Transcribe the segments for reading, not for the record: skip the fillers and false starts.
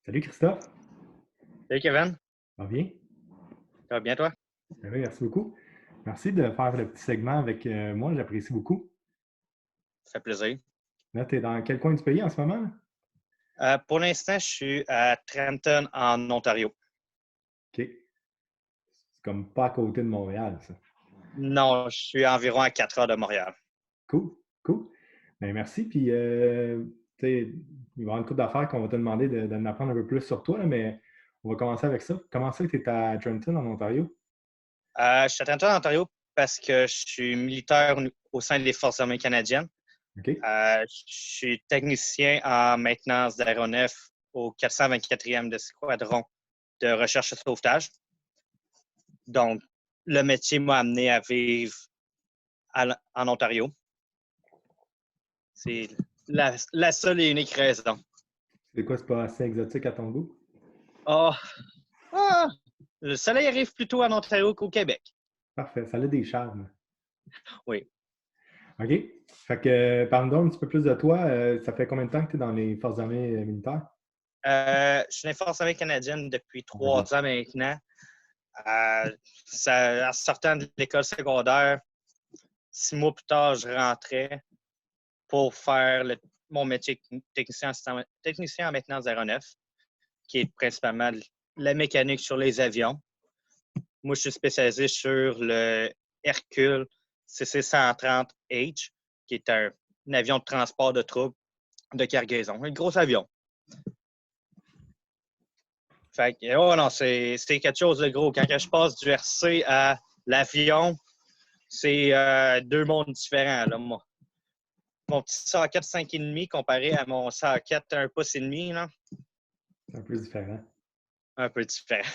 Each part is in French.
Salut Christophe, Salut Kevin, ça va bien? ça va bien toi? Ben oui, merci beaucoup. Merci de faire le petit segment avec moi, j'apprécie beaucoup. Ça fait plaisir. Là, tu es dans quel coin du pays en ce moment? Là? Pour l'instant, je suis à Trenton, en Ontario. OK. C'est comme pas à côté de Montréal, ça. Non, je suis à environ à 4 heures de Montréal. Cool, cool. Ben merci. Puis, tu sais, il va y avoir une couple d'affaires qu'on va te demander d'en apprendre un peu plus sur toi, là, mais on va commencer avec ça. Comment ça que tu es à Trenton, en Ontario? Je suis à Trenton, en Ontario, parce que je suis militaire au sein des Forces armées canadiennes. OK. Je suis technicien en maintenance d'aéronefs au 424e escadron de recherche et sauvetage. Donc, le métier m'a amené à vivre en Ontario. C'est la seule et unique raison. C'est quoi, c'est pas assez exotique à ton goût? Oh, ah, le soleil arrive plutôt en Ontario qu'au Québec. Parfait, ça a des charmes. Oui. OK. Fait que, parle-nous un petit peu plus de toi. Ça fait combien de temps que tu es dans les forces armées militaires? Je suis dans les Forces armées canadiennes depuis Mhm. 3 ans maintenant. En sortant de l'école secondaire, 6 mois plus tard, je rentrais pour faire mon métier technicien en maintenance d'aéronefs, qui est principalement la mécanique sur les avions. Moi, je suis spécialisé sur le Hercule CC-130H, qui est un avion de transport de troupes de cargaison. Un gros avion. Fait que, oh non, c'est quelque chose de gros. Quand je passe du RC à l'avion, c'est deux mondes différents. Là. Mon petit socket 5,5 comparé à mon socket 1,5 pouce, là, C'est un peu différent. un peu différent.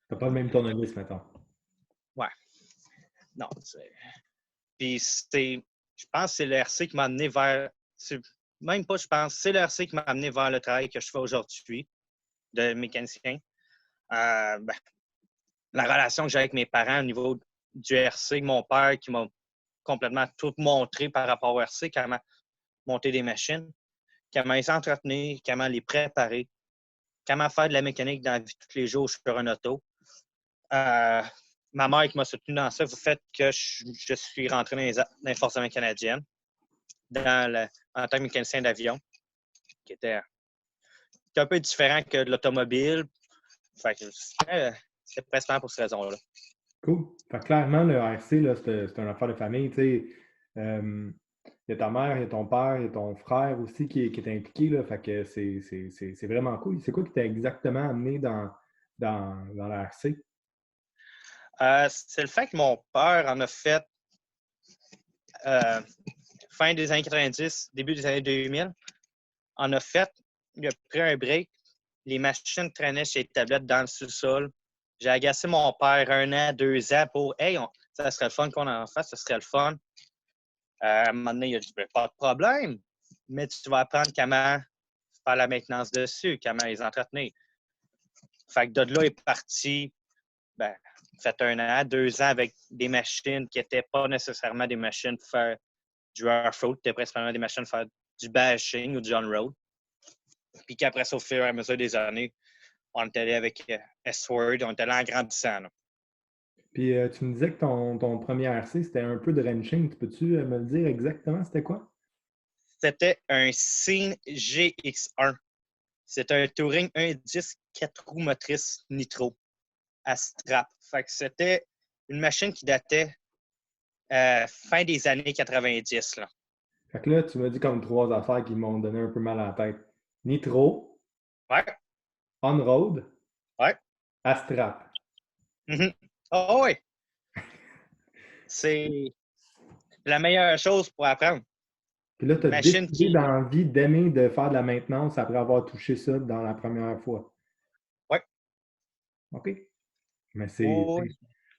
T'as pas le même tournevis, mettons. Ouais, non. Puis je pense que c'est le RC qui m'a amené vers. Même pas, je pense, c'est le RC qui m'a amené vers le travail que je fais aujourd'hui de mécanicien. Ben, la relation que j'ai avec mes parents au niveau du RC, mon père qui m'a complètement tout montré par rapport au RC, comment monter des machines, comment les entretenir, comment les préparer, comment faire de la mécanique dans la vie de tous les jours sur un auto. Ma mère qui m'a soutenu dans ça, vous faites que je suis rentré dans les Forces armées canadiennes en tant que mécanicien d'avion, qui était un peu différent que de l'automobile. Fait que c'était presque pour cette raison-là. Cool. Fait que clairement, le RC, là, c'est une affaire de famille. Tu sais, il y a ta mère, il y a ton père, il y a ton frère aussi qui est impliqué. Là, fait que c'est vraiment cool. C'est quoi qui t'a exactement amené dans le RC? C'est le fait que mon père en a fait euh, fin des années 90, début des années 2000. En a fait, il a pris un break. Les machines traînaient chez les tablettes dans le sous-sol. J'ai agacé mon père 1 an, 2 ans pour Hey, ça serait le fun qu'on en fasse, ça serait le fun. À un moment donné, il a dit pas de problème, mais tu vas apprendre comment faire la maintenance dessus, comment les entretenir. Fait que de là est parti, ben, fait 1 an, 2 ans avec des machines qui n'étaient pas nécessairement des machines pour faire du off-road, c'était principalement des machines pour faire du bashing ou du on-road. Puis qu'après ça, au fur et à mesure des années, on est allé avec S-Word, on est allé en grandissant. Là. Puis tu me disais que ton premier RC, c'était un peu de wrenching. Peux-tu me le dire exactement c'était quoi? C'était un Scene GX1. C'était un Touring 1.10 4 roues motrices nitro à strap. Fait que c'était une machine qui datait fin des années 90. Là. Fait que là, tu m'as dit comme trois affaires qui m'ont donné un peu mal à la tête. Nitro, Ouais, on-road, ouais. Astrap. Mm-hmm. Oh, oui, c'est la meilleure chose pour apprendre. Puis là, tu Une as machine décidé qui. dans la vie d'aimer de faire de la maintenance après avoir touché ça dans la première fois. Ouais. OK. Mais c'est Oh,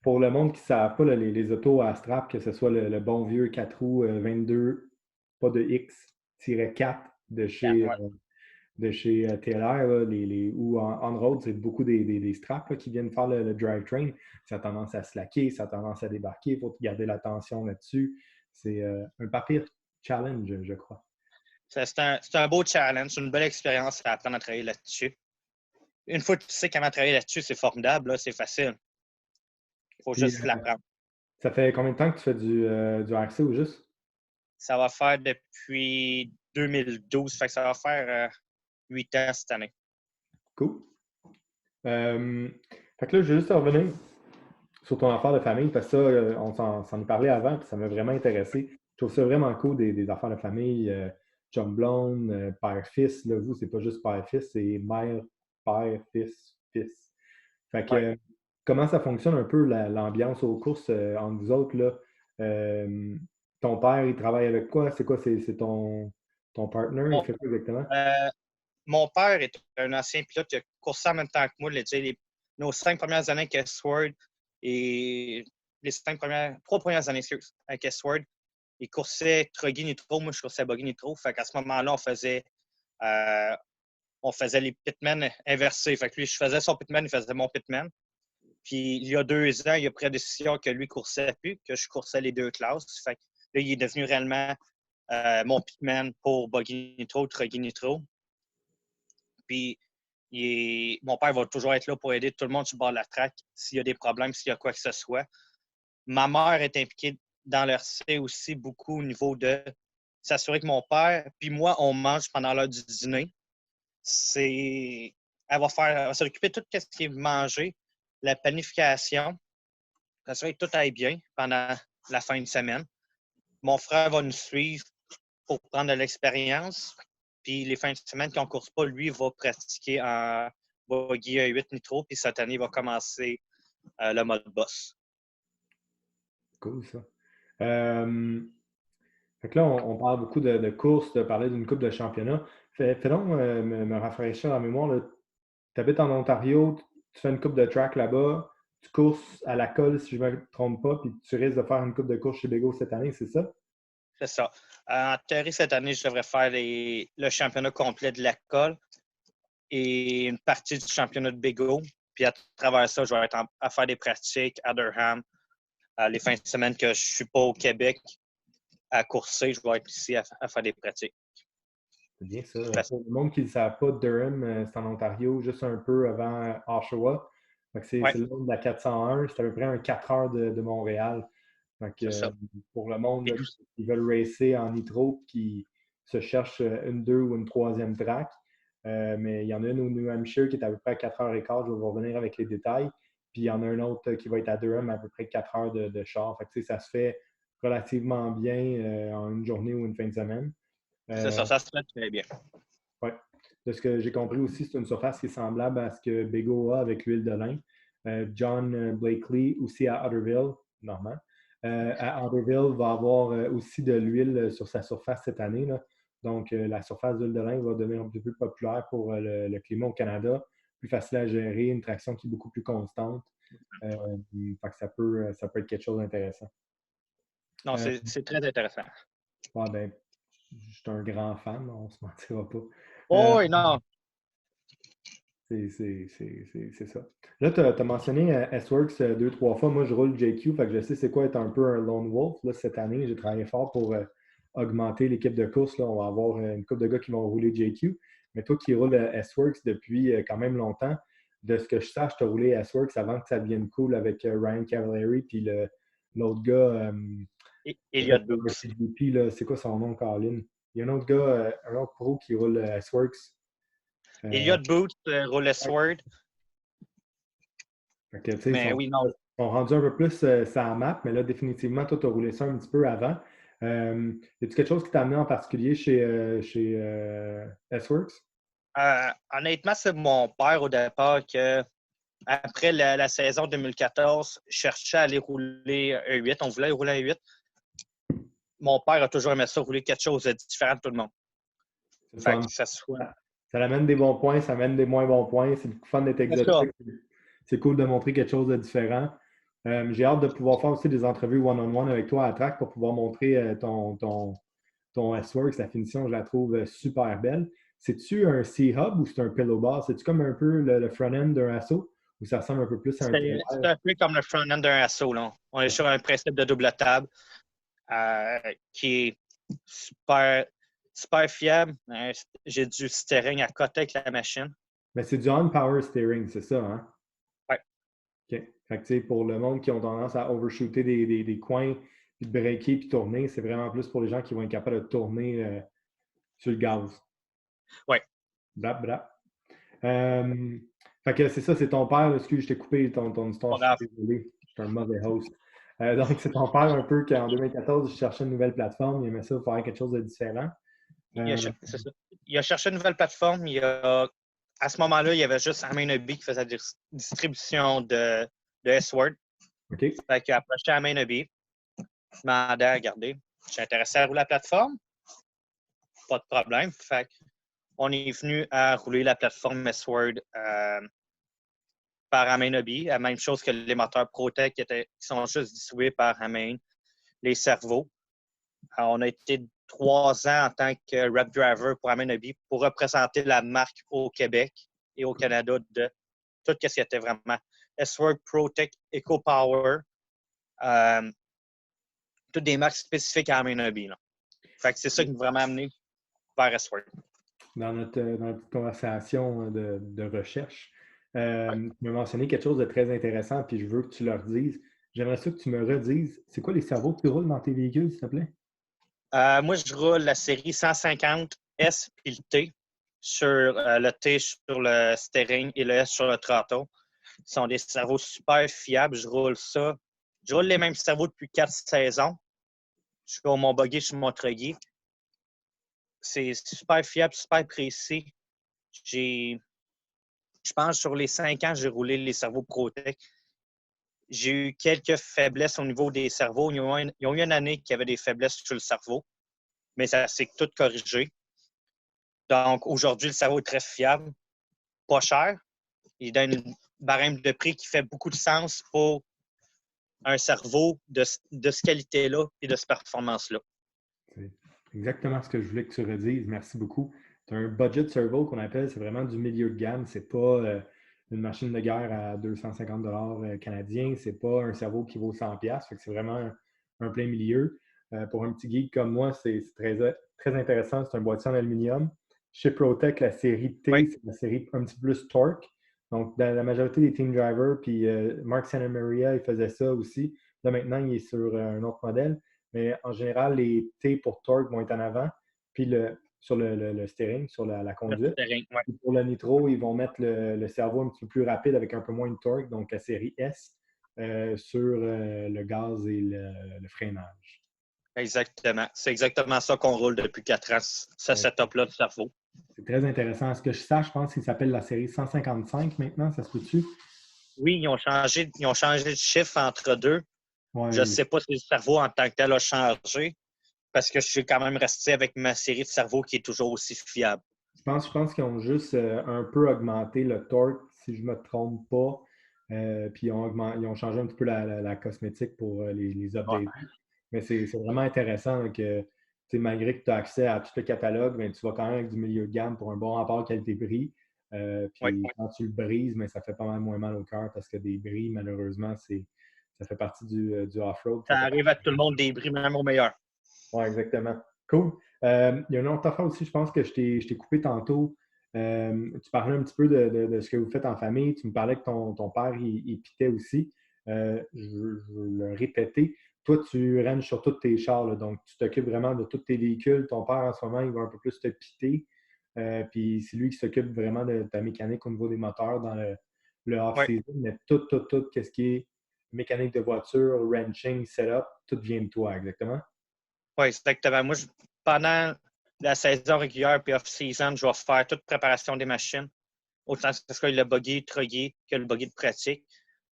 pour le monde qui ne savent pas, là, les autos à strap, que ce soit le bon vieux 4 roues 22, pas de X-4 ouais. de chez TLR, là, ou on-road, c'est beaucoup des straps là, qui viennent faire le drivetrain. Ça a tendance à slacker, ça a tendance à débarquer, il faut garder l'attention là-dessus. C'est un papier challenge, je crois. C'est un beau challenge, une belle expérience à apprendre à travailler là-dessus. une fois que tu sais comment travailler là-dessus, c'est formidable, là, c'est facile. Il faut Puis, juste l'apprendre. ça fait combien de temps que tu fais du RC au juste? Ça va faire depuis 2012, fait que ça va faire 8 ans cette année. Cool. Fait que là, je vais juste revenir sur ton affaire de famille, parce que ça, on s'en est parlé avant, puis ça m'a vraiment intéressé. Je trouve ça vraiment cool des affaires de famille. Chum blonde, père-fils. Là, vous, c'est pas juste père-fils, c'est mère, père, fils, fils. Fait que, Ouais. comment ça fonctionne un peu l'ambiance aux courses entre vous autres, là? Euh, Ton père, il travaille avec quoi? C'est quoi? C'est ton partner? Il Mon, fait quoi exactement? euh, mon père est un ancien pilote qui a coursé en même temps que moi. Nos 5 premières années avec Westward et les 3 premières années avec Westward, il coursait Truggy Nitro. Moi, je coursais Buggy Nitro. Fait qu'à ce moment-là, on faisait les pitmen inversés. Fait que lui, je faisais son pitman, il faisait mon pitman. Puis il y a 2 ans, il a pris la décision que lui coursait plus, que je coursais les deux classes. Fait que là, il est devenu réellement mon pitman pour Buggy Nitro, Truggy Nitro. Puis mon père va toujours être là pour aider tout le monde sur le bord de la track s'il y a des problèmes, s'il y a quoi que ce soit. Ma mère est impliquée dans l'RC aussi beaucoup au niveau de s'assurer que mon père puis moi, on mange pendant l'heure du dîner. Elle va s'occuper de tout ce qui est manger, la planification, s'assurer que tout aille bien pendant la fin de semaine. Mon frère va nous suivre pour prendre de l'expérience. Puis les fins de semaine, quand on ne course pas, lui va pratiquer en buggy 8 nitro. Puis cette année, il va commencer le mode boss. Cool, ça. Fait que là, on parle beaucoup de courses, de parler d'une coupe de championnat. Fais donc me rafraîchir la mémoire. Tu habites en Ontario, tu fais une coupe de track là-bas, tu courses à la colle, si je ne me trompe pas, puis tu risques de faire une coupe de course chez Bego cette année, c'est ça? C'est ça. En théorie, cette année, je devrais faire le championnat complet de la colle et une partie du championnat de Bego. Puis à travers ça, je vais être à faire des pratiques à Durham. Les fins de semaine que je ne suis pas au Québec à courser, je vais être ici à faire des pratiques. C'est bien ça. Pour le monde qui ne le savent pas, Durham, c'est en Ontario, juste un peu avant Oshawa. Fait que Ouais, c'est le long de la 401, c'est à peu près un 4 heures de Montréal. Fait que, c'est ça. pour le monde Et là, qui veulent racer en nitro, qui se cherche une, deux ou une troisième track, mais il y en a une au New Hampshire qui est à peu près à 4 heures et quart, je vais revenir avec les détails. Puis il y en a un autre qui va être à Durham à peu près 4 heures de char. Fait que, ça se fait relativement bien en une journée ou une fin de semaine. c'est ça, ça se fait très bien. Ouais. De ce que j'ai compris aussi, c'est une surface qui est semblable à ce que Bego a avec l'huile de lin. John Blakely, aussi à Otterville, Normand. À Otterville, va avoir aussi de l'huile sur sa surface cette année, là. Donc, la surface d'huile de lin va devenir un peu plus populaire pour le climat au Canada, plus facile à gérer, une traction qui est beaucoup plus constante. Fait que ça peut être quelque chose d'intéressant. Non, Euh, c'est très intéressant. ben, je suis un grand fan, on ne se mentira pas. Oh, oui, non. C'est ça. Là, tu as mentionné S-Works deux, trois fois. Moi, je roule JQ, fait que je sais c'est quoi être un peu un lone wolf. Là, cette année, j'ai travaillé fort pour augmenter l'équipe de course. Là. On va avoir une couple de gars qui vont rouler JQ. Mais toi qui roules S-Works depuis quand même longtemps, de ce que je sache, tu as roulé S-Works avant que ça devienne cool avec Ryan Cavallari puis l'autre gars, Elliott Booth. c'est quoi son nom, Colin? Il y a un autre gars, un autre pro qui roule S-Works. Elliott Booth, Roulette Sword. Fait que, tu sais, Mais oui, non. sont rendus un peu plus sur la map, mais là, définitivement, toi, tu as roulé ça un petit peu avant. Y a-t-il quelque chose qui t'a amené en particulier chez S-Works? Honnêtement, c'est mon père au départ que, après la saison 2014, cherchait à aller rouler un 8. On voulait rouler un 8. Mon père a toujours aimé ça, rouler quelque chose de différent de tout le monde. C'est Fait fun. que ça soit. Ça amène des bons points, ça amène des moins bons points. C'est fun d'être C'est ça. exotique. C'est cool de montrer quelque chose de différent. J'ai hâte de pouvoir faire aussi des entrevues one-on-one avec toi à track pour pouvoir montrer ton S-Works. La finition, je la trouve super belle. C'est-tu un C-Hub ou c'est un pillow bar? C'est-tu comme un peu le front-end d'un assaut ou ça ressemble un peu plus à un C'est trailer? un peu comme le front-end d'un assaut. Là. On est sur un principe de double table qui est super, super fiable. J'ai du steering à côté avec la machine. Mais c'est du on-power steering, c'est ça, hein? Ouais. OK. Fait que, tu sais, pour le monde qui ont tendance à overshooter des coins, puis de breaker, puis tourner, c'est vraiment plus pour les gens qui vont être capables de tourner sur le gaz. Ouais. Blap, blap. Fait que c'est ça, c'est ton père, là, excuse, je t'ai coupé ton histoire, Pas je suis grave. désolé, je suis un mauvais host. Donc, c'est ton père un peu qu'en 2014, il cherchait une nouvelle plateforme, il aimait ça faire quelque chose de différent. Euh, C'est ça. Il a cherché une nouvelle plateforme. À ce moment-là, il y avait juste Amin Hobby qui faisait la distribution de S-Word. OK. Fait qu'il a approché Amin Hobby. Il m'a demandé à regarder. Je suis intéressé à rouler la plateforme. Pas de problème. Fait qu'on est venu à rouler la plateforme S-Word par Amin Hobby. La même chose que les moteurs ProTech qui sont juste distribués par Amin, les cerveaux. Alors, on a été 3 ans en tant que rep driver pour Amin Hobby pour représenter la marque au Québec et au Canada de tout ce qui était vraiment S-Word, ProTech, EcoPower, toutes des marques spécifiques à Amin Hobby. Fait que c'est ça qui m'a vraiment amené vers S-Word. Dans notre conversation de recherche, tu m'as mentionné quelque chose de très intéressant, puis je veux que tu leur dises. J'aimerais ça que tu me redises, c'est quoi les cerveaux que tu roules dans tes véhicules, s'il te plaît? Moi, je roule la série 150 S et le T sur le T sur le steering et le S sur le throttle. Ce sont des cerveaux super fiables. Je roule ça. Je roule les mêmes cerveaux depuis 4 saisons. Je suis sur mon buggy, sur mon truggy. C'est super fiable, super précis. Je pense sur les 5 ans, j'ai roulé les cerveaux ProTech. J'ai eu quelques faiblesses au niveau des cerveaux. Ils ont eu une année qui avait des faiblesses sur le cerveau, mais ça s'est tout corrigé. Donc, aujourd'hui, le cerveau est très fiable, pas cher. Il donne une barème de prix qui fait beaucoup de sens pour un cerveau de cette qualité-là et de cette performance-là. C'est exactement ce que je voulais que tu redises. Merci beaucoup. Tu as un budget servo qu'on appelle, c'est vraiment du milieu de gamme. C'est pas une machine de guerre à 250 canadiens. C'est pas un cerveau qui vaut 100 Fait que c'est vraiment un plein milieu. Pour un petit geek comme moi, c'est très, très intéressant. C'est un boîtier en aluminium. Chez ProTech, la série Oui, T, c'est la série un petit peu plus torque. Donc, dans la majorité des team drivers, puis Mark Santamaria, il faisait ça aussi. Là, maintenant, il est sur un autre modèle. Mais en général, les T pour torque vont être en avant, puis sur le steering, sur la le conduite. terrain, ouais. Puis pour le nitro, ils vont mettre le cerveau un petit peu plus rapide avec un peu moins de torque, donc la série S, sur le gaz et le freinage. Exactement. C'est exactement ça qu'on roule depuis 4 ans, ce Donc, setup-là de cerveau. c'est très intéressant. À ce que je sache, je pense qu'il s'appelle la série 155 maintenant, ça se peut-tu? Oui, ils ont changé de chiffre entre deux. Je ne Ouais, sais pas si le cerveau en tant que tel a changé, parce que je suis quand même resté avec ma série de cerveau qui est toujours aussi fiable. je pense qu'ils ont juste un peu augmenté le torque, si je ne me trompe pas. Puis ils ont changé un petit peu la cosmétique pour les updates. Ouais. Mais c'est vraiment intéressant là, que malgré que tu as accès à tout le catalogue, ben, tu vas quand même avec du milieu de gamme pour un bon rapport qualité-prix. Ouais. Puis quand tu le brises, mais ça fait pas mal moins mal au cœur parce que des bris, malheureusement, ça fait partie du off-road. Ça Ça fait arrive à tout le monde des bris, même au meilleur. Oui, exactement. Cool. Il y a une autre affaire aussi, je pense que je t'ai coupé tantôt. Tu parlais un petit peu de ce que vous faites en famille. Tu me parlais que ton père, il pitait aussi. Je veux le répéter. Toi, tu ranges sur tous tes chars, là, donc tu t'occupes vraiment de tous tes véhicules. Ton père, en ce moment, il va un peu plus te piter. Puis c'est lui qui s'occupe vraiment de ta mécanique au niveau des moteurs dans le Oui, off-season. Mais tout, qu'est-ce qui est mécanique de voiture, wrenching, setup, tout vient de toi, exactement? ouais, exactement. Moi, pendant la saison régulière et off-season, je vais faire toute préparation des machines, autant que ce soit le buggy, truggy que le buggy de pratique.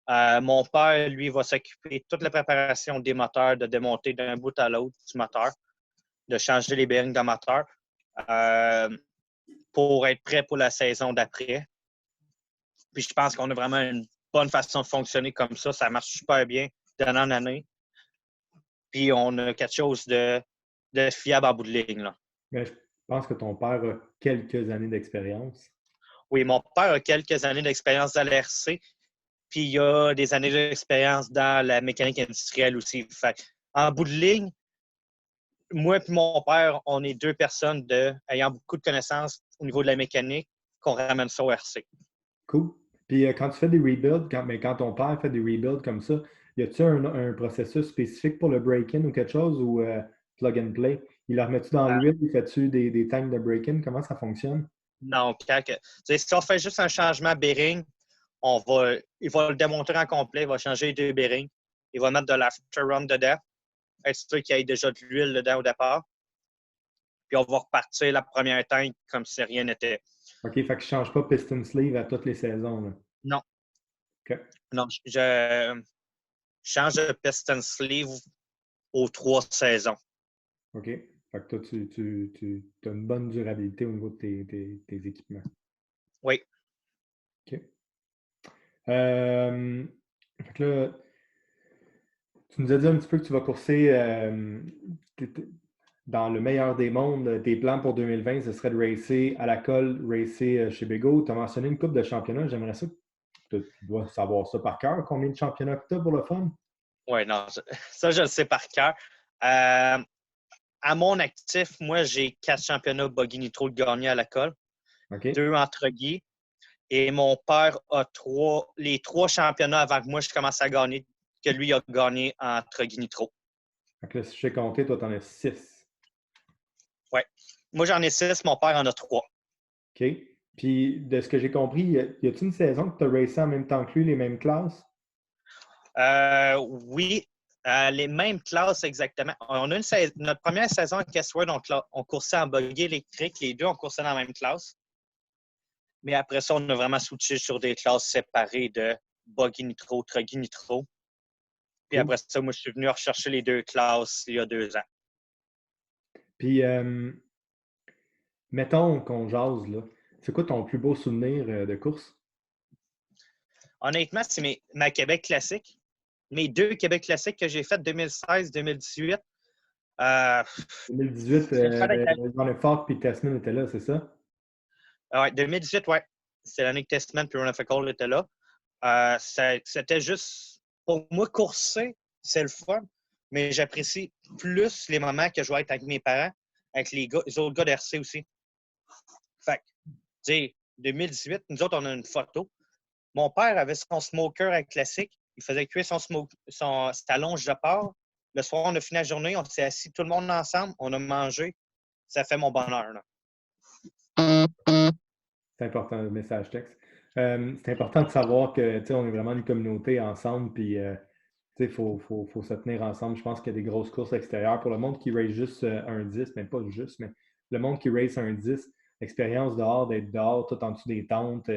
Mon père, lui, va s'occuper de toute la préparation des moteurs, de démonter d'un bout à l'autre du moteur, de changer les bearings de moteur pour être prêt pour la saison d'après. Puis je pense qu'on a vraiment une bonne façon de fonctionner comme ça. Ça marche super bien d'année en année. Puis on a quelque chose de fiable en bout de ligne. Là. Mais je pense que ton père a quelques années d'expérience. Oui, mon père a quelques années d'expérience dans l'RC, puis il a des années d'expérience dans la mécanique industrielle aussi. Fait, en bout de ligne, moi et mon père, on est deux personnes ayant beaucoup de connaissances au niveau de la mécanique, qu'on ramène ça au RC. Cool. Puis quand tu fais des rebuilds, quand ton père fait des rebuilds comme ça, y a-tu un processus spécifique pour le break-in ou quelque chose ou plug and play? Il le remet-tu dans l'huile? Il fait-tu des tanks de break-in? Comment ça fonctionne? Non, si on fait juste un changement bearing, il va le démonter en complet, il va changer les 2 bearings, il va mettre de l'after run dedans, être sûr qu'il y ait déjà de l'huile dedans au départ. Puis on va repartir la première tank comme si rien n'était. OK, fait que je ne change pas piston sleeve à toutes les saisons. Là. Non. OK. Non, je change de piston sleeve aux 3 saisons. OK. Fait que toi, tu as une bonne durabilité au niveau de tes équipements. Oui. OK. Fait que là, tu nous as dit un petit peu que tu vas courser dans le meilleur des mondes. Tes plans pour 2020, ce serait de racer à la colle, racer chez Bego. Tu as mentionné une coupe de championnat. J'aimerais ça que tu dois savoir ça par cœur. Combien de championnats tu as pour le fun? Oui, non, ça, je le sais par cœur. À mon actif, moi, j'ai 4 championnats Buggy Nitro de gagner à la colle, OK. 2 entre Guy. Et mon père a les 3 championnats avant que moi, je commence à gagner, que lui a gagné entre Guy Nitro. Fait que là, si je sais compter, toi, tu en as 6. Oui. Moi, j'en ai 6, mon père en a 3. OK. Puis, de ce que j'ai compris, y a-t-il une saison que tu as racé en même temps que lui, les mêmes classes? Oui, les mêmes classes exactement. On a notre première saison à Westward, on coursait en buggy électrique. Les deux, on coursait dans la même classe. Mais après ça, on a vraiment switché sur des classes séparées de buggy nitro, truggy nitro. Puis après ça, moi, je suis venu rechercher les 2 classes il y a 2 ans. Puis, mettons qu'on jase, là. C'est quoi ton plus beau souvenir de course? Honnêtement, c'est ma Québec classique. Mes 2 Québec classiques que j'ai fait 2016-2018. 2018, Johnny Falk et Tasman étaient là, c'est ça? Ouais, 2018, ouais. C'est l'année que Testament et Run of a Call étaient là. C'était juste, pour moi, courser, c'est le fun, mais j'apprécie plus les moments que je vais être avec mes parents, avec les autres gars d'RC aussi. Fait que, tu sais, 2018, nous autres, on a une photo. Mon père avait son smoker à classique. Il faisait cuire sa longe de porc. Le soir, on a fini la journée, on s'est assis tout le monde ensemble, on a mangé. Ça fait mon bonheur, là. C'est important, le message texte. C'est important de savoir que, tu sais, on est vraiment une communauté ensemble, puis, tu sais, il faut se tenir ensemble. Je pense qu'il y a des grosses courses extérieures. Pour le monde qui race juste un 10, même pas juste, mais le monde qui race un 10, l'expérience dehors, d'être dehors, tout en dessous des tentes,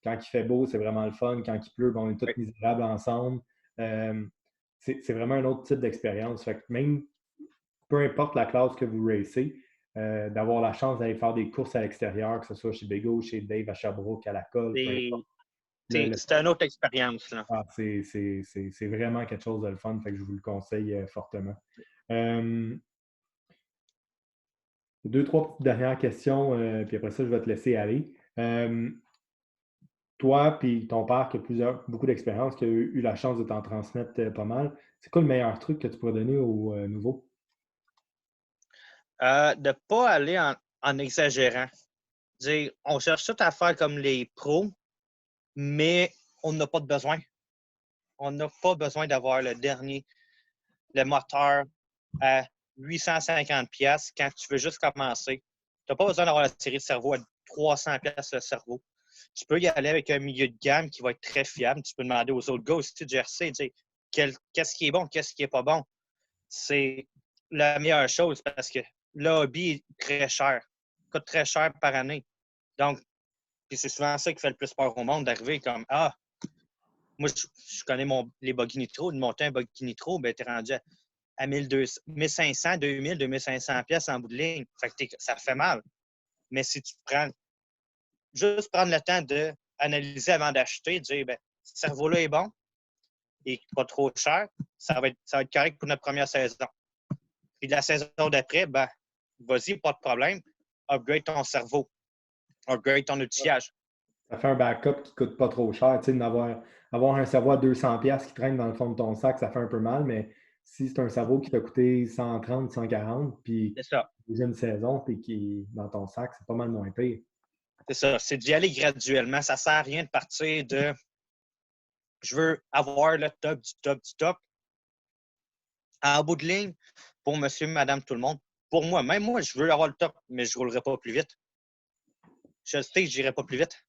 quand il fait beau, c'est vraiment le fun. Quand il pleut, on est tous misérables ensemble. C'est vraiment un autre type d'expérience. Fait que même, peu importe la classe que vous racez, d'avoir la chance d'aller faire des courses à l'extérieur, que ce soit chez Bego, chez Dave, à Sherbrooke, à la colle, peu importe. C'est une autre expérience, là. C'est vraiment quelque chose de le fun, fait que je vous le conseille fortement. 2, 3 petites dernières questions, puis après ça, je vais te laisser aller. Toi, puis ton père qui a beaucoup d'expérience, qui a eu la chance de t'en transmettre pas mal, c'est quoi le meilleur truc que tu pourrais donner aux nouveaux? De ne pas aller en exagérant. Dire, on cherche tout à faire comme les pros, mais on n'a pas de besoin. On n'a pas besoin d'avoir le moteur à 850 pièces quand tu veux juste commencer. Tu n'as pas besoin d'avoir la série de cerveau à 300 pièces le cerveau. Tu peux y aller avec un milieu de gamme qui va être très fiable. Tu peux demander aux autres gars aussi de GRC, qu'est-ce qui est bon, qu'est-ce qui n'est pas bon. C'est la meilleure chose parce que le hobby est très cher, coûte très cher par année. Donc, puis c'est souvent ça qui fait le plus peur au monde, d'arriver comme moi, je connais les buggy nitro, de monter un buggy nitro, ben, tu es rendu à 1500, 2000, 2500 pièces en bout de ligne. Fait que ça fait mal. Mais si tu juste prendre le temps d'analyser avant d'acheter, de dire, ben, ce cerveau-là est bon et pas trop cher, ça va être correct pour notre première saison. Puis de la saison d'après, ben, vas-y, pas de problème, upgrade ton cerveau, upgrade ton outillage. Ça fait un backup qui ne coûte pas trop cher. Tu sais, avoir un cerveau à 200$ qui traîne dans le fond de ton sac, ça fait un peu mal, mais si c'est un cerveau qui t'a coûté 130, 140, puis C'est ça. une saison, puis qui est dans ton sac, c'est pas mal moins pire. C'est ça, c'est d'y aller graduellement. Ça ne sert à rien de partir de je veux avoir le top du top du top. En bout de ligne, pour monsieur, madame, tout le monde, pour moi, même moi, je veux avoir le top, mais je ne roulerai pas plus vite. Je sais que je n'irai pas plus vite.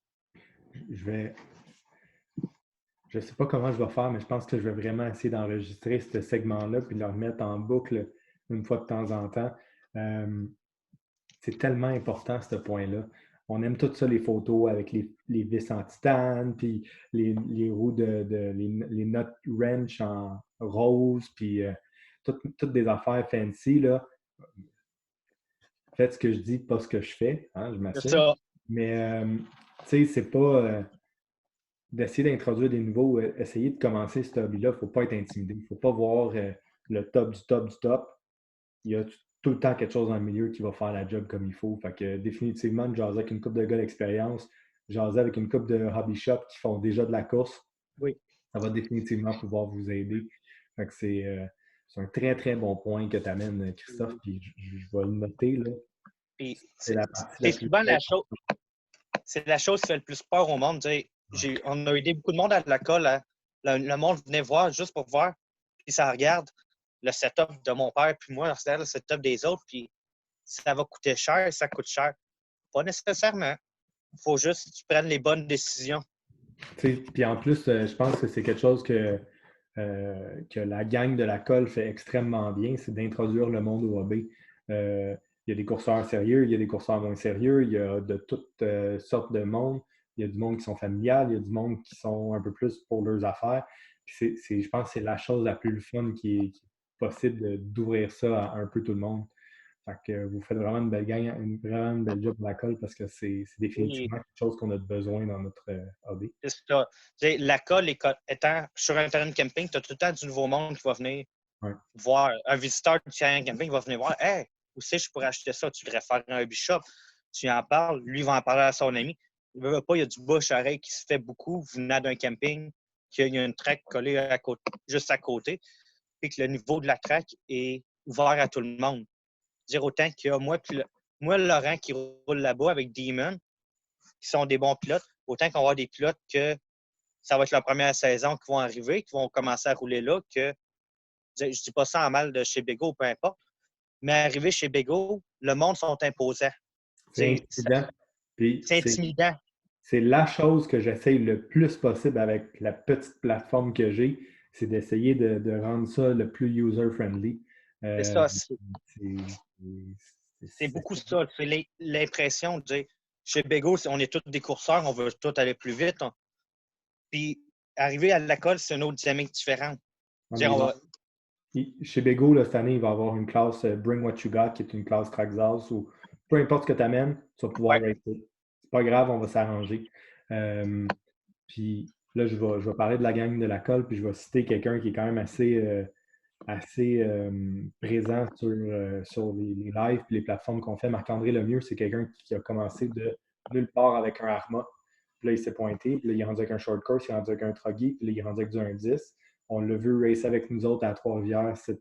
Je sais pas comment je vais faire, mais je pense que je vais vraiment essayer d'enregistrer ce segment-là puis de le remettre en boucle une fois de temps en temps. C'est tellement important, ce point-là. On aime tout ça, les photos avec les vis en titane, puis les roues les nut wrench en rose, puis toutes des affaires fancy, là. Faites ce que je dis, pas ce que je fais, hein, je C'est m'assume. ça. Mais, tu sais, c'est pas d'essayer d'introduire des nouveaux, essayer de commencer ce hobby-là, il ne faut pas être intimidé. Il ne faut pas voir le top du top du top. Il y a tout le temps quelque chose dans le milieu qui va faire la job comme il faut. Fait que définitivement, jaser avec une couple de gars d'expérience, jaser avec une couple de hobby shops qui font déjà de la course, Oui. ça va définitivement pouvoir vous aider. Fait que c'est un très, très bon point que tu amènes, Christophe, puis je vais le noter, là. Puis, C'est la partie la c'est plus souvent c'est la chose qui fait le plus peur au monde. On a aidé beaucoup de monde à la colle. Le monde venait voir juste pour voir. Puis ça regarde le setup de mon père, puis moi, le setup des autres, puis ça va coûter cher, ça coûte cher. Pas nécessairement. Il faut juste que tu prennes les bonnes décisions. Puis en plus, je pense que c'est quelque chose que la gang de la colle fait extrêmement bien, c'est d'introduire le monde au hobby. Il y a des courseurs sérieux, il y a des courseurs moins sérieux, il y a de toutes sortes de monde. Il y a du monde qui sont familiales, il y a du monde qui sont un peu plus pour leurs affaires. Puis je pense que c'est la chose la plus fun qui est possible d'ouvrir ça à un peu tout le monde. Fait que vous faites vraiment une belle gang, vraiment une belle job à la colle parce que c'est Et définitivement quelque chose qu'on a besoin dans notre hobby. c'est ça. La colle étant sur un terrain de camping, tu as tout le temps du nouveau monde qui va venir Ouais. voir. Un visiteur du terrain de camping va venir voir. Hey, où c'est je pourrais acheter ça? Tu devrais faire un hobby shop. Tu en parles, lui va en parler à son ami. Il veut pas, il y a du bouche-oreille qui se fait beaucoup venant d'un camping, qu'il y a une track collée juste à côté, puis que le niveau de la track est ouvert à tout le monde. Dire autant qu'il y a moi, Laurent, qui roule là-bas avec Demon, qui sont des bons pilotes, autant qu'on va avoir des pilotes que ça va être la première saison qui vont arriver, qui vont commencer à rouler là, que je dis pas ça en mal de chez Bego, peu importe, mais arriver chez Bego, le monde sont imposants. C'est C'est intimidant. Puis intimidant. c'est la chose que j'essaye le plus possible avec la petite plateforme que j'ai, c'est d'essayer de rendre ça le plus user-friendly. C'est Euh, ça. c'est C'est beaucoup ça. C'est l'impression de dire chez Bego, on est tous des courseurs, on veut tous aller plus vite. Puis arriver à l'école, c'est une autre dynamique différente. Chez Bego, là, cette année, il va y avoir une classe Bring What You Got, qui est une classe Traxxas, où peu importe ce que tu amènes, tu vas pouvoir Ouais. racer. C'est pas grave, on va s'arranger. Puis là, je vais parler de la gang de la colle, puis je vais citer quelqu'un qui est quand même assez présent sur les lives et les plateformes qu'on fait. Marc-André Lemieux, c'est quelqu'un qui a commencé de nulle part avec un Arma. Puis là, il s'est pointé, puis là, il est rendu avec un short course, il est rendu avec un truggy, puis là, il est rendu avec du 1-10. On l'a vu racer avec nous autres à Trois-Rivières cet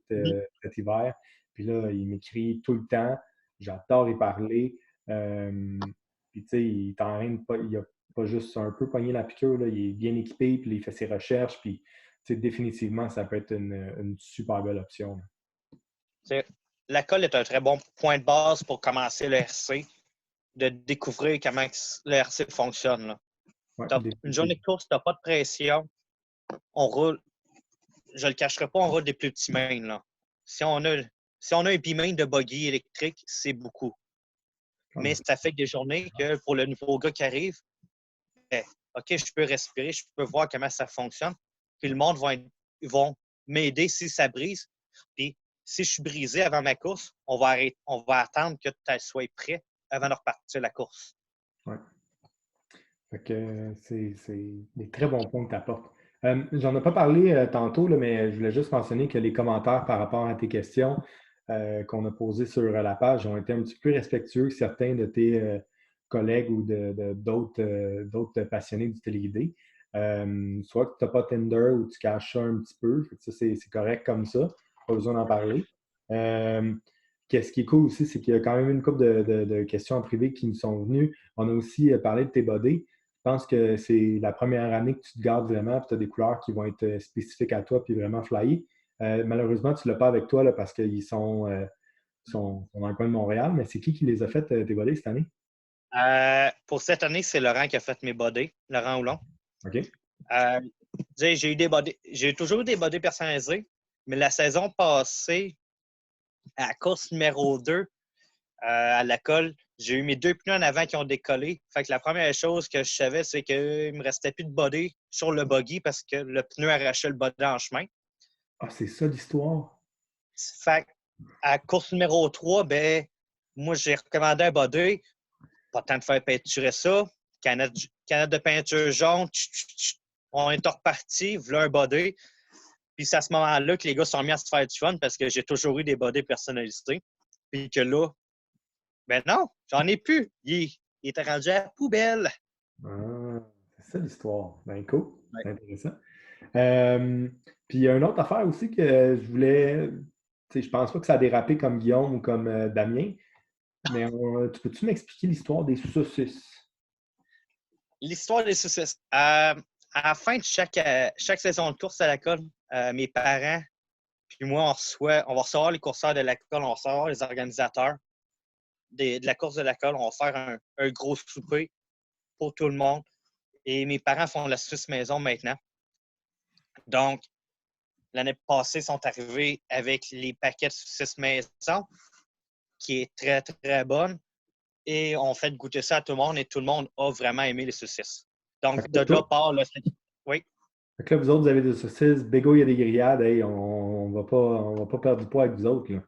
hiver. Puis là, il m'écrit tout le temps. J'adore y parler. Puis tu sais, il t'entraîne pas, il a pas juste un peu pogné la piqûre, là, il est bien équipé, puis il fait ses recherches, puis définitivement, ça peut être une super belle option. La colle est un très bon point de base pour commencer le RC, de découvrir comment le RC fonctionne. Là. Ouais, Une journée de course, tu n'as pas de pression. On roule, je ne le cacherai pas, on roule des plus petits mains. Là. Si on a un bimain de buggy électrique, c'est beaucoup. Mais ça fait des journées que pour le nouveau gars qui arrive, OK, je peux respirer, je peux voir comment ça fonctionne. Puis le monde ils vont m'aider si ça brise. Puis si je suis brisé avant ma course, on va attendre que tu sois prêt avant de repartir la course. Ouais. Fait que c'est des très bons points que tu apportes. J'en ai pas parlé tantôt, là, mais je voulais juste mentionner que les commentaires par rapport à tes questions qu'on a posées sur la page ont été un petit peu respectueux que certains de tes collègues ou d'autres passionnés du téléguidé. Soit que tu n'as pas Tinder ou tu caches ça un petit peu. Ça, c'est correct comme ça. Pas besoin d'en parler. ce qui est cool aussi, c'est qu'il y a quand même une couple de questions en privé qui nous sont venues. On a aussi parlé de tes bodés. Je pense que c'est la première année que tu te gardes vraiment, puis tu as des couleurs qui vont être spécifiques à toi, puis vraiment flyées. Malheureusement, tu ne l'as pas avec toi là, parce qu'ils sont dans le coin de Montréal, mais c'est qui les a fait, tes bodés, cette année? Pour cette année, c'est Laurent qui a fait mes bodés, Laurent Houlon. OK. Euh, j'ai toujours eu des bodés personnalisés, mais la saison passée, à la course numéro 2, à la colle, j'ai eu mes 2 pneus en avant qui ont décollé. Fait que la première chose que je savais, c'est qu'il ne me restait plus de body sur le buggy parce que le pneu arrachait le body en chemin. Ah, c'est ça l'histoire? Fait à course numéro 3, ben, moi, j'ai recommandé un body. Pas le temps de faire peinturer ça. Canette de peinture jaune. On est reparti. Voilà un body. Puis c'est à ce moment-là que les gars sont mis à se faire du fun parce que j'ai toujours eu des bodys personnalisés. Puis que là, ben non, j'en ai plus. Il était rendu à la poubelle. Ah, c'est ça l'histoire. Ben cool, Ouais. c'est intéressant. Puis il y a une autre affaire aussi que je voulais. Tu sais, je pense pas que ça a dérapé comme Guillaume ou comme Damien, mais tu peux-tu m'expliquer l'histoire des saucisses? L'histoire des saucisses. À la fin de chaque saison de course à la colle, mes parents puis moi, on va recevoir les courseurs de la colle, on va recevoir les organisateurs de la course de la colle. On va faire un gros souper pour tout le monde. Et mes parents font la Suisse maison maintenant. Donc, l'année passée, ils sont arrivés avec les paquets de saucisses maison, qui est très, très bonne. Et on fait goûter ça à tout le monde et tout le monde a vraiment aimé les saucisses. Fait Donc, que de là part le. Oui. fait que là, vous autres, vous avez des saucisses, Bégo, il y a des grillades, hey, on va pas perdre du poids avec vous autres, là.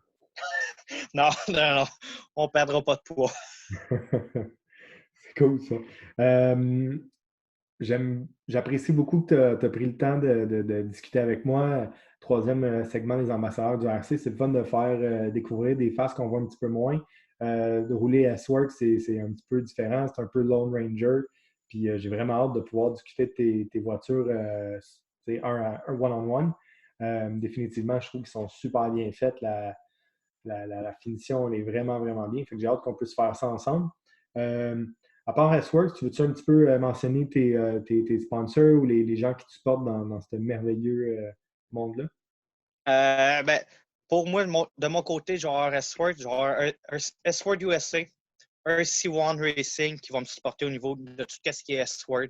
Non, non, non. On ne perdra pas de poids. C'est cool, ça. Euh, J'apprécie beaucoup que tu as pris le temps de discuter avec moi. Troisième segment des ambassadeurs du RC, c'est le fun de faire découvrir des faces qu'on voit un petit peu moins. De rouler S-Works, c'est un petit peu différent, c'est un peu Lone Ranger. Puis j'ai vraiment hâte de pouvoir discuter de tes voitures un one-on-one. Définitivement, je trouve qu'ils sont super bien faites. La finition, elle est vraiment, vraiment bien. Fait que j'ai hâte qu'on puisse faire ça ensemble. Euh, à part S-Works, tu veux-tu un petit peu mentionner tes sponsors ou les gens qui te supportent dans ce merveilleux monde-là? Ben, pour moi, de mon côté, je vais avoir S-Word, je vais avoir un S-Word USA, un C1 Racing qui va me supporter au niveau de tout ce qui est S-Word,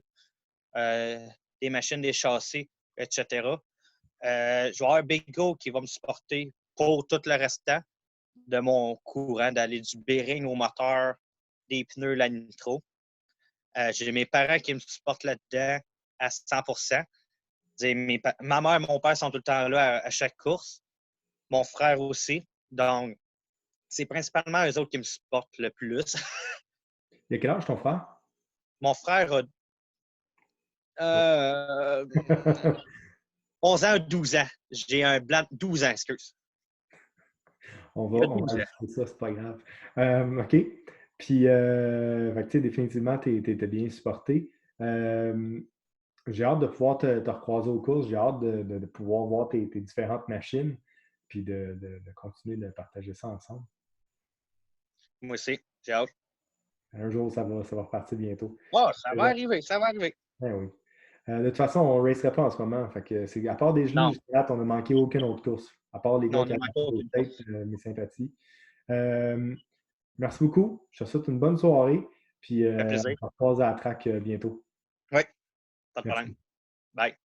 des machines, des châssis, etc. Je vais avoir Big Go qui va me supporter pour tout le restant de mon courant, d'aller du bearing au moteur, des pneus, la nitro. J'ai mes parents qui me supportent là-dedans à 100%. Ma mère et mon père sont tout le temps là à chaque course. Mon frère aussi. Donc, c'est principalement eux autres qui me supportent le plus. Il y a quel âge ton frère? Mon frère a Oh. 11 ans, 12 ans. J'ai un blanc de 12 ans, excuse. Il a On va 12 ans. ajouter ça, c'est pas grave. OK. Puis, fait que, tu sais, définitivement, tu es bien supporté. Euh, j'ai hâte de pouvoir te recroiser aux courses. J'ai hâte de pouvoir voir tes différentes machines, puis de continuer de partager ça ensemble. Moi aussi, j'ai hâte. Un jour, ça va repartir bientôt. Oh, ça va arriver, ça va arriver. Ben oui. De toute façon, on ne racerait pas en ce moment. Fait que à part des genoux, Non, jusqu'à date, on n'a manqué aucune autre course. À part les non, gars on qui ne ont manque manqué au aucune tête, course. mes sympathies. Euh, merci beaucoup. Je te souhaite une bonne soirée. Puis Ça fait on plaisir. se repasse à la track bientôt. Oui, pas de problème. Merci. Bye.